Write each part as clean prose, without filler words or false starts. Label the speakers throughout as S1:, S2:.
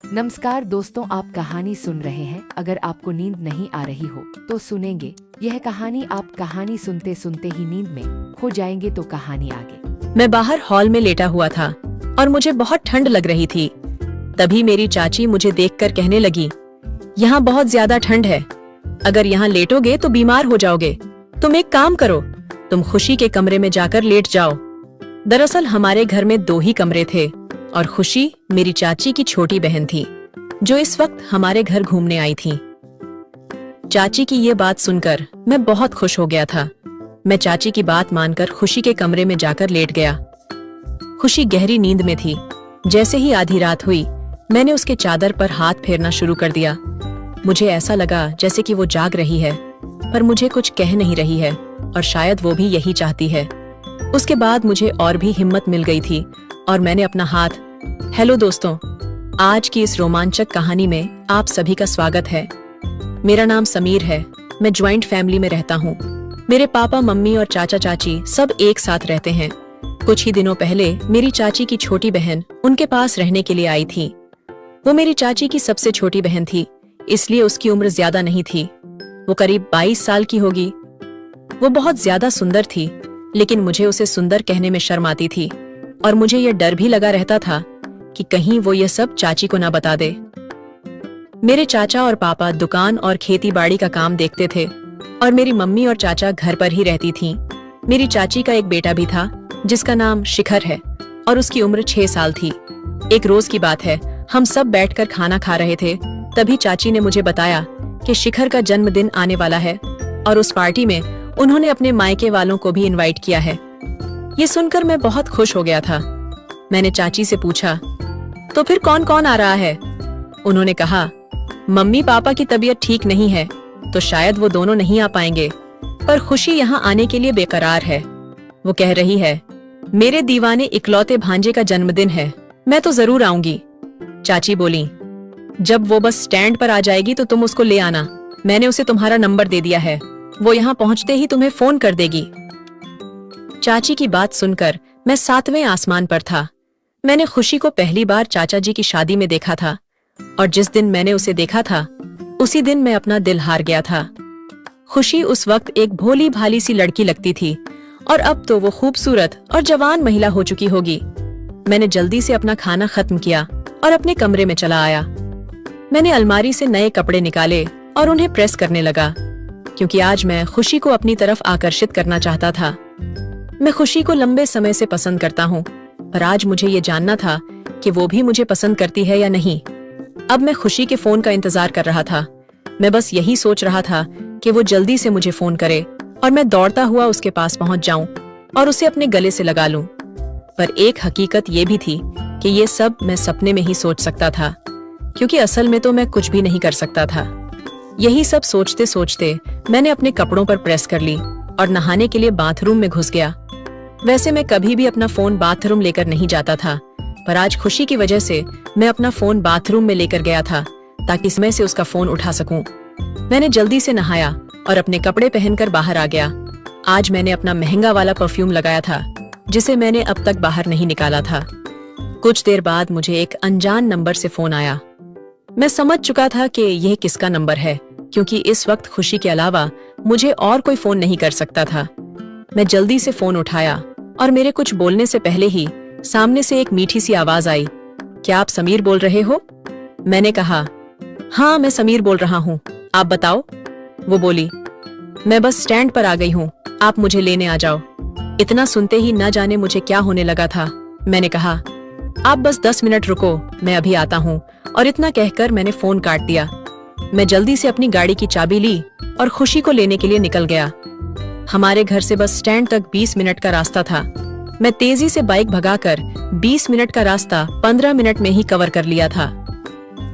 S1: नमस्कार दोस्तों, आप कहानी सुन रहे हैं। अगर आपको नींद नहीं आ रही हो तो सुनेंगे यह कहानी। आप कहानी सुनते सुनते ही नींद में खो जाएंगे। तो कहानी आगे।
S2: मैं बाहर हॉल में लेटा हुआ था और मुझे बहुत ठंड लग रही थी। तभी मेरी चाची मुझे देखकर कहने लगी, यहाँ बहुत ज्यादा ठंड है, अगर यहाँ लेटोगे तो बीमार हो जाओगे। तुम एक काम करो, तुम खुशी के कमरे में जाकर लेट जाओ। दरअसल हमारे घर में 2 ही कमरे थे और खुशी मेरी चाची की छोटी बहन थी, जो इस वक्त हमारे घर घूमने आई थी। चाची की ये बात सुनकर मैं बहुत खुश हो गया था। मैं चाची की बात मानकर खुशी के कमरे में जाकर लेट गया। खुशी गहरी नींद में थी। जैसे ही आधी रात हुई, मैंने उसके चादर पर हाथ फेरना शुरू कर दिया। मुझे ऐसा लगा जैसे कि वो जाग रही है, पर मुझे कुछ कह नहीं रही है और शायद वो भी यही चाहती है। उसके बाद मुझे और भी हिम्मत मिल गई थी और मैंने अपना हाथ। हेलो दोस्तों, आज की इस रोमांचक कहानी में आप सभी का स्वागत है। मेरा नाम समीर है। मैं ज्वाइंट फैमिली में रहता हूँ। मेरे पापा, मम्मी और चाचा चाची सब एक साथ रहते हैं। कुछ ही दिनों पहले मेरी चाची की छोटी बहन उनके पास रहने के लिए आई थी। वो मेरी चाची की सबसे छोटी बहन थी, इसलिए उसकी उम्र ज्यादा नहीं थी। वो करीब 22 साल की होगी। वो बहुत ज्यादा सुंदर थी, लेकिन मुझे उसे सुंदर कहने में शर्म आती थी और मुझे यह डर भी लगा रहता था कि कहीं वो यह सब चाची को ना बता दे। मेरे चाचा और पापा दुकान और खेती बाड़ी का काम देखते थे और मेरी मम्मी और चाचा घर पर ही रहती थीं। मेरी चाची का एक बेटा भी था जिसका नाम शिखर है और उसकी उम्र 6 साल थी। एक रोज की बात है, हम सब बैठकर खाना खा रहे थे। तभी चाची ने मुझे बताया कि शिखर का जन्मदिन आने वाला है और उस पार्टी में उन्होंने अपने मायके वालों को भी इनवाइट किया है। ये सुनकर मैं बहुत खुश हो गया था। मैंने चाची से पूछा, तो फिर कौन कौन आ रहा है? उन्होंने कहा, मम्मी पापा की तबीयत ठीक नहीं है तो शायद वो दोनों नहीं आ पाएंगे, पर खुशी यहाँ आने के लिए बेकरार है। वो कह रही है, मेरे दीवाने इकलौते भांजे का जन्मदिन है, मैं तो जरूर आऊंगी। चाची बोली, जब वो बस स्टैंड पर आ जाएगी तो तुम उसको ले आना। मैंने उसे तुम्हारा नंबर दे दिया है, वो यहाँ पहुँचते ही तुम्हें फोन कर देगी। चाची की बात सुनकर मैं 7वें आसमान पर था। मैंने खुशी को पहली बार चाचा जी की शादी में देखा था और जिस दिन मैंने उसे देखा था उसी दिन मैं अपना दिल हार गया था। खुशी उस वक्त एक भोली भाली सी लड़की लगती थी और अब तो वो खूबसूरत और जवान महिला हो चुकी होगी। मैंने जल्दी से अपना खाना खत्म किया और अपने कमरे में चला आया। मैंने अलमारी से नए कपड़े निकाले और उन्हें प्रेस करने लगा, क्योंकि आज मैं खुशी को अपनी तरफ आकर्षित करना चाहता था। मैं खुशी को लंबे समय से पसंद करता हूँ, पर आज मुझे ये जानना था कि वो भी मुझे पसंद करती है या नहीं। अब मैं खुशी के फोन का इंतजार कर रहा था। मैं बस यही सोच रहा था कि वो जल्दी से मुझे फोन करे और मैं दौड़ता हुआ उसके पास पहुंच जाऊं और उसे अपने गले से लगा लूं। पर एक हकीकत ये भी थी कि ये सब मैं सपने में ही सोच सकता था, क्योंकि असल में तो मैं कुछ भी नहीं कर सकता था। यही सब सोचते सोचते मैंने अपने कपड़ों पर प्रेस कर ली और नहाने के लिए बाथरूम में घुस गया। वैसे मैं कभी भी अपना फोन बाथरूम लेकर नहीं जाता था, पर आज खुशी की वजह से मैं अपना फोन बाथरूम में लेकर गया था ताकि समय से उसका फोन उठा सकूं। मैंने जल्दी से नहाया और अपने कपड़े पहनकर बाहर आ गया। आज मैंने अपना महंगा वाला परफ्यूम लगाया था, जिसे मैंने अब तक बाहर नहीं निकाला था। कुछ देर बाद मुझे एक अनजान नंबर से फोन आया। मैं समझ चुका था कि यह किसका नंबर है, क्योंकि इस वक्त खुशी के अलावा मुझे और कोई फोन नहीं कर सकता था। मैं जल्दी से फोन उठाया और मेरे कुछ बोलने से पहले ही सामने से एक मीठी सी आवाज आई, क्या आप समीर बोल रहे हो? मैंने कहा, हाँ मैं समीर बोल रहा हूँ, आप बताओ। वो बोली, मैं बस स्टैंड पर आ गई हूँ, आप मुझे लेने आ जाओ। इतना सुनते ही न जाने मुझे क्या होने लगा था। मैंने कहा, आप बस 10 मिनट रुको, मैं अभी आता हूँ, और इतना कहकर मैंने फोन काट दिया। मैं जल्दी से अपनी गाड़ी की चाबी ली और खुशी को लेने के लिए निकल गया। हमारे घर से बस स्टैंड तक 20 मिनट का रास्ता था। मैं तेजी से बाइक भगाकर 20 मिनट का रास्ता 15 मिनट में ही कवर कर लिया था।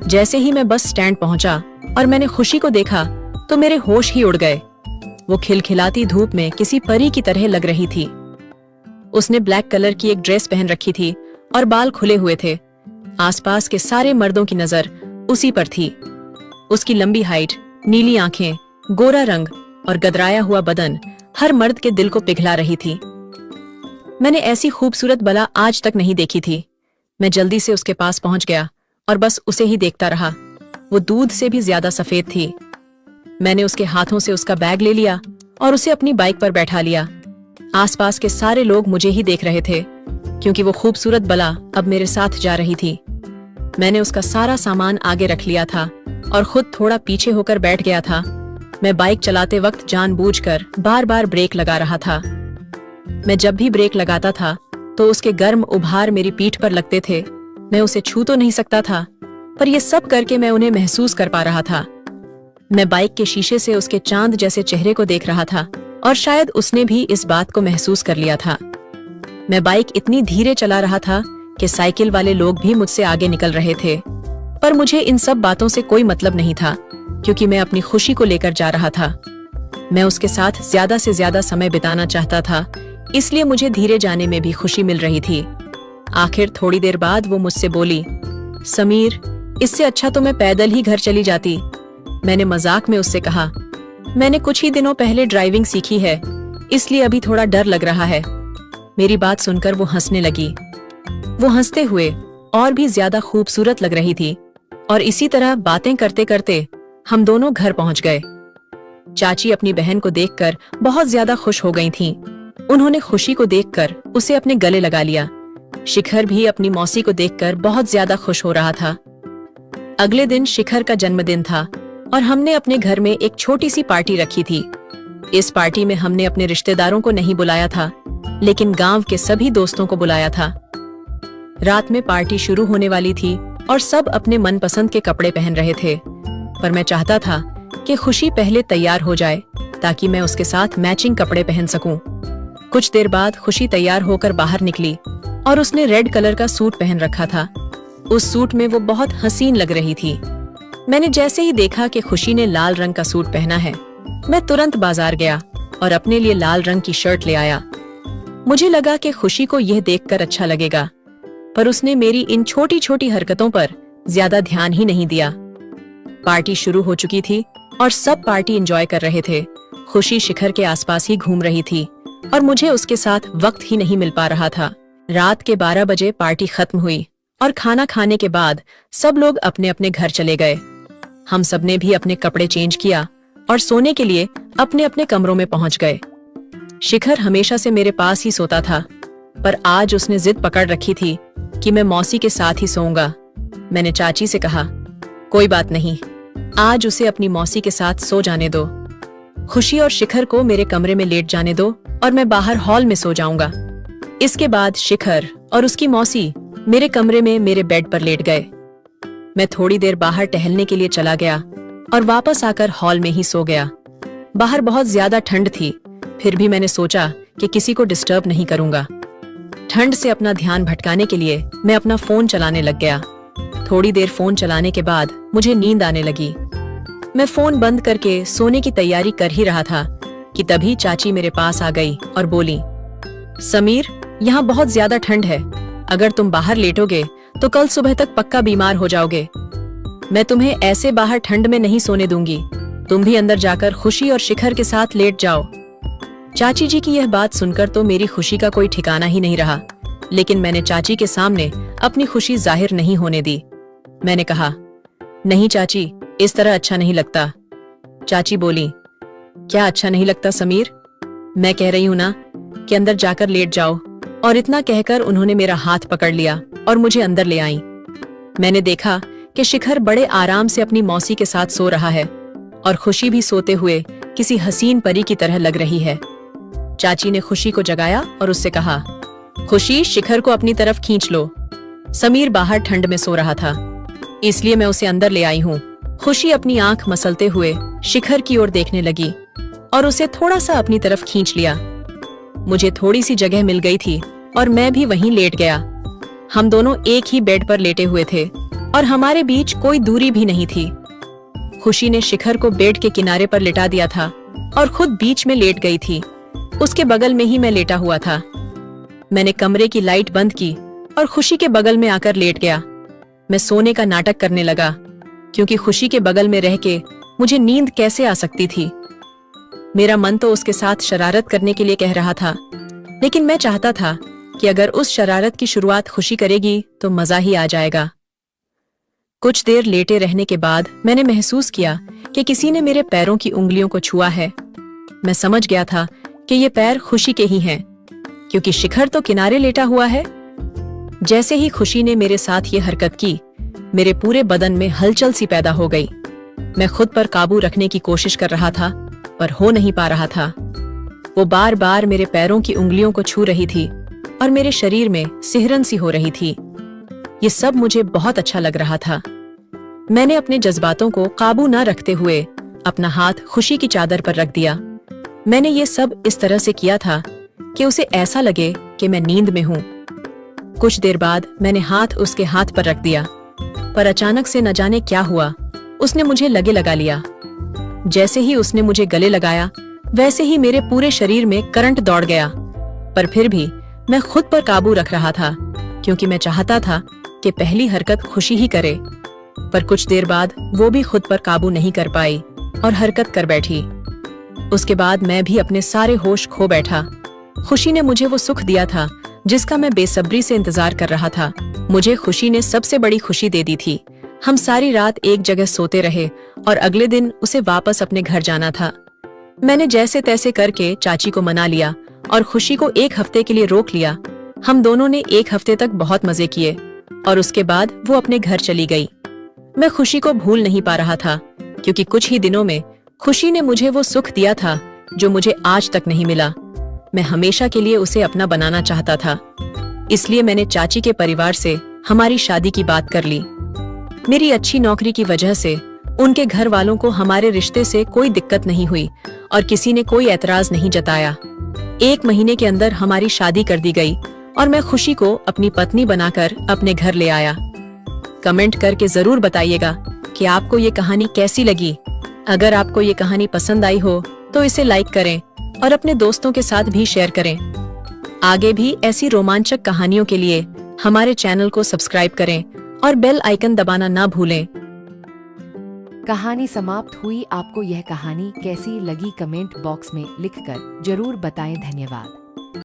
S2: जैसे ही मैं बस स्टैंड पहुंचा और मैंने खुशी को देखा तो मेरे होश ही उड़ गए। वो खिलखिलाती धूप में किसी परी की तरह लग रही थी। उसने ब्लैक कलर की एक ड्रेस पहन रखी थी और बाल खुले हुए थे। आसपास के सारे मर्दों की नजर उसी पर थी। उसकी लंबी हाइट, नीली आंखें, गोरा रंग और गदराया हुआ बदन हर मर्द के दिल को पिघला रही थी। मैंने ऐसी खूबसूरत बला आज तक नहीं देखी थी। मैं जल्दी से उसके पास पहुंच गया और बस उसे ही देखता रहा। वो दूध से भी ज्यादा सफेद थी। मैंने उसके हाथों से उसका बैग ले लिया और उसे अपनी बाइक पर बैठा लिया। आसपास के सारे लोग मुझे ही देख रहे थे, क्योंकि वो खूबसूरत बला अब मेरे साथ जा रही थी। मैंने उसका सारा सामान आगे रख लिया था और खुद थोड़ा पीछे होकर बैठ गया था। मैं बाइक चलाते वक्त जानबूझकर बार बार ब्रेक लगा रहा था। मैं जब भी ब्रेक लगाता था तो उसके गर्म उभार मेरी पीठ पर लगते थे। मैं उसे छू तो नहीं सकता था, पर यह सब करके मैं उन्हें महसूस कर पा रहा था। मैं बाइक के शीशे से उसके चांद जैसे चेहरे को देख रहा था और शायद उसने भी इस बात को महसूस कर लिया था। मैं बाइक इतनी धीरे चला रहा था कि साइकिल वाले लोग भी मुझसे आगे निकल रहे थे, पर मुझे इन सब बातों से कोई मतलब नहीं था, क्योंकि मैं अपनी खुशी को लेकर जा रहा था। मैं उसके साथ ज्यादा से ज्यादा समय बिताना चाहता था, इसलिए मुझे धीरे जाने में भी खुशी मिल रही थी। आखिर थोड़ी देर बाद वो मुझसे बोली, समीर, इससे अच्छा तो मैं पैदल ही घर चली जाती। मैंने मजाक में उससे कहा, मैंने कुछ ही दिनों पहले ड्राइविंग सीखी है, इसलिए अभी थोड़ा डर लग रहा है। मेरी बात सुनकर वो हंसने लगी। वो हंसते हुए और भी ज्यादा खूबसूरत लग रही थी और इसी तरह बातें करते करते हम दोनों घर पहुंच गए। चाची अपनी बहन को देखकर बहुत ज्यादा खुश हो गई थीं। उन्होंने खुशी को देखकर उसे अपने गले लगा लिया। शिखर भी अपनी मौसी को देखकर बहुत ज्यादा खुश हो रहा था। अगले दिन शिखर का जन्मदिन था और हमने अपने घर में एक छोटी सी पार्टी रखी थी। इस पार्टी में हमने अपने रिश्तेदारों को नहीं बुलाया था, लेकिन गांव के सभी दोस्तों को बुलाया था। रात में पार्टी शुरू होने वाली थी और सब अपने मनपसंद के कपड़े पहन रहे थे, पर मैं चाहता था कि खुशी पहले तैयार हो जाए ताकि मैं उसके साथ मैचिंग कपड़े पहन सकूं। कुछ देर बाद खुशी तैयार होकर बाहर निकली और उसने रेड कलर का सूट पहन रखा था। उस सूट में वो बहुत हसीन लग रही थी। मैंने जैसे ही देखा कि खुशी ने लाल रंग का सूट पहना है, मैं तुरंत बाजार गया और अपने लिए लाल रंग की शर्ट ले आया। मुझे लगा कि खुशी को यह देखकर अच्छा लगेगा, पर उसने मेरी इन छोटी छोटी हरकतों पर ज्यादा ध्यान ही नहीं दिया। पार्टी शुरू हो चुकी थी और सब पार्टी एंजॉय कर रहे थे। खुशी शिखर के आसपास ही घूम रही थी और मुझे उसके साथ वक्त ही नहीं मिल पा रहा था। रात के 12 बजे पार्टी खत्म हुई और खाना खाने के बाद सब लोग अपने अपने घर चले गए। हम सबने भी अपने कपड़े चेंज किया और सोने के लिए अपने अपने कमरों में पहुंच गए। शिखर हमेशा से मेरे पास ही सोता था, पर आज उसने जिद पकड़ रखी थी कि मैं मौसी के साथ ही सोऊंगा। मैंने चाची से कहा, कोई बात नहीं, आज उसे अपनी मौसी के साथ सो जाने दो। खुशी और शिखर को मेरे कमरे में लेट जाने दो और मैं बाहर हॉल में सो जाऊंगा। इसके बाद शिखर और उसकी मौसी मेरे कमरे में मेरे बेड पर लेट गए। मैं थोड़ी देर बाहर टहलने के लिए चला गया और वापस आकर हॉल में ही सो गया। बाहर बहुत ज्यादा ठंड थी, फिर भी मैंने सोचा कि किसी को डिस्टर्ब नहीं करूंगा। ठंड से अपना ध्यान भटकाने के लिए मैं अपना फोन चलाने लग गया। थोड़ी देर फोन चलाने के बाद मुझे नींद आने लगी। मैं फोन बंद करके सोने की तैयारी कर ही रहा था कि तभी चाची मेरे पास आ गई और बोली, समीर, यहाँ बहुत ज्यादा ठंड है। अगर तुम बाहर लेटोगे तो कल सुबह तक पक्का बीमार हो जाओगे। मैं तुम्हें ऐसे बाहर ठंड में नहीं सोने दूंगी। तुम भी अंदर जाकर खुशी और शिखर के साथ लेट जाओ। चाची जी की यह बात सुनकर तो मेरी खुशी का कोई ठिकाना ही नहीं रहा, लेकिन मैंने चाची के सामने अपनी खुशी जाहिर नहीं होने दी। मैंने कहा, नहीं चाची, इस तरह अच्छा नहीं लगता। चाची बोली, क्या अच्छा नहीं लगता समीर? मैं कह रही हूं ना कि अंदर जाकर लेट जाओ। और इतना कहकर उन्होंने मेरा हाथ पकड़ लिया और मुझे अंदर ले आई। मैंने देखा कि शिखर बड़े आराम से अपनी मौसी के साथ सो रहा है और खुशी भी सोते हुए किसी हसीन परी की तरह लग रही है। चाची ने खुशी को जगाया और उससे कहा, खुशी, शिखर को अपनी तरफ खींच लो। समीर बाहर ठंड में सो रहा था, इसलिए मैं उसे अंदर ले आई हूँ। खुशी अपनी आंख मसलते हुए शिखर की ओर देखने लगी और उसे थोड़ा सा अपनी तरफ खींच लिया। मुझे थोड़ी सी जगह मिल गई थी और मैं भी वहीं लेट गया। हम दोनों एक ही बेड पर लेटे हुए थे और हमारे बीच कोई दूरी भी नहीं थी। खुशी ने शिखर को बेड के किनारे पर लिटा दिया था और खुद बीच में लेट गई थी। उसके बगल में ही मैं लेटा हुआ था। मैंने कमरे की लाइट बंद की और खुशी के बगल में आकर लेट गया। मैं सोने का नाटक करने लगा, क्योंकि खुशी के बगल में रह के मुझे नींद कैसे आ सकती थी। मेरा मन तो उसके साथ शरारत करने के लिए कह रहा था, लेकिन मैं चाहता था कि अगर उस शरारत की शुरुआत खुशी करेगी तो मजा ही आ जाएगा। कुछ देर लेटे रहने के बाद मैंने महसूस किया कि किसी ने मेरे पैरों की उंगलियों को छुआ है। मैं समझ गया था कि ये पैर खुशी के ही हैं, क्योंकि शिखर तो किनारे लेटा हुआ है। जैसे ही खुशी ने मेरे साथ ये हरकत की, मेरे पूरे बदन में हलचल सी पैदा हो गई। मैं खुद पर काबू रखने की कोशिश कर रहा था, पर हो नहीं पा रहा था। वो बार बार मेरे पैरों की उंगलियों को छू रही थी और मेरे शरीर में सिहरन सी हो रही थी। ये सब मुझे बहुत अच्छा लग रहा था। मैंने अपने जज्बातों को काबू न रखते हुए अपना हाथ खुशी की चादर पर रख दिया। मैंने ये सब इस तरह से किया था कि उसे ऐसा लगे कि मैं नींद में हूँ। कुछ देर बाद मैंने हाथ उसके हाथ पर रख दिया, पर अचानक से न जाने क्या हुआ, उसने मुझे गले लगा लिया। जैसे ही उसने मुझे गले लगाया, वैसे ही मेरे पूरे शरीर में करंट दौड़ गया। पर फिर भी मैं खुद पर काबू रख रहा था, क्योंकि मैं चाहता था कि पहली हरकत खुशी ही करे। पर कुछ देर बाद वो भी खुद पर काबू नहीं कर पाई और हरकत कर बैठी। उसके बाद मैं भी अपने सारे होश खो बैठा। खुशी ने मुझे वो सुख दिया था जिसका मैं बेसब्री से इंतजार कर रहा था। मुझे खुशी ने सबसे बड़ी खुशी दे दी थी। हम सारी रात एक जगह सोते रहे और अगले दिन उसे वापस अपने घर जाना था। मैंने जैसे तैसे करके चाची को मना लिया और खुशी को एक हफ्ते के लिए रोक लिया। हम दोनों ने एक हफ्ते तक बहुत मजे किए और उसके बाद वो अपने घर चली गई। मैं खुशी को भूल नहीं पा रहा था, क्योंकि कुछ ही दिनों में खुशी ने मुझे वो सुख दिया था जो मुझे आज तक नहीं मिला। मैं हमेशा के लिए उसे अपना बनाना चाहता था। इसलिए मैंने चाची के परिवार से हमारी शादी की बात कर ली। मेरी अच्छी नौकरी की वजह से उनके घर वालों को हमारे रिश्ते से कोई दिक्कत नहीं हुई और किसी ने कोई एतराज नहीं जताया। 1 महीने के अंदर हमारी शादी कर दी गई और मैं खुशी को अपनी पत्नी बनाकर अपने घर ले आया। कमेंट करके जरूर बताइएगा कि आपको ये कहानी कैसी लगी। अगर आपको ये कहानी पसंद आई हो तो इसे लाइक करें और अपने दोस्तों के साथ भी शेयर करें। आगे भी ऐसी रोमांचक कहानियों के लिए हमारे चैनल को सब्सक्राइब करें और बेल आइकन दबाना ना भूलें।
S1: कहानी समाप्त हुई। आपको यह कहानी कैसी लगी कमेंट बॉक्स में लिखकर जरूर बताएं। धन्यवाद।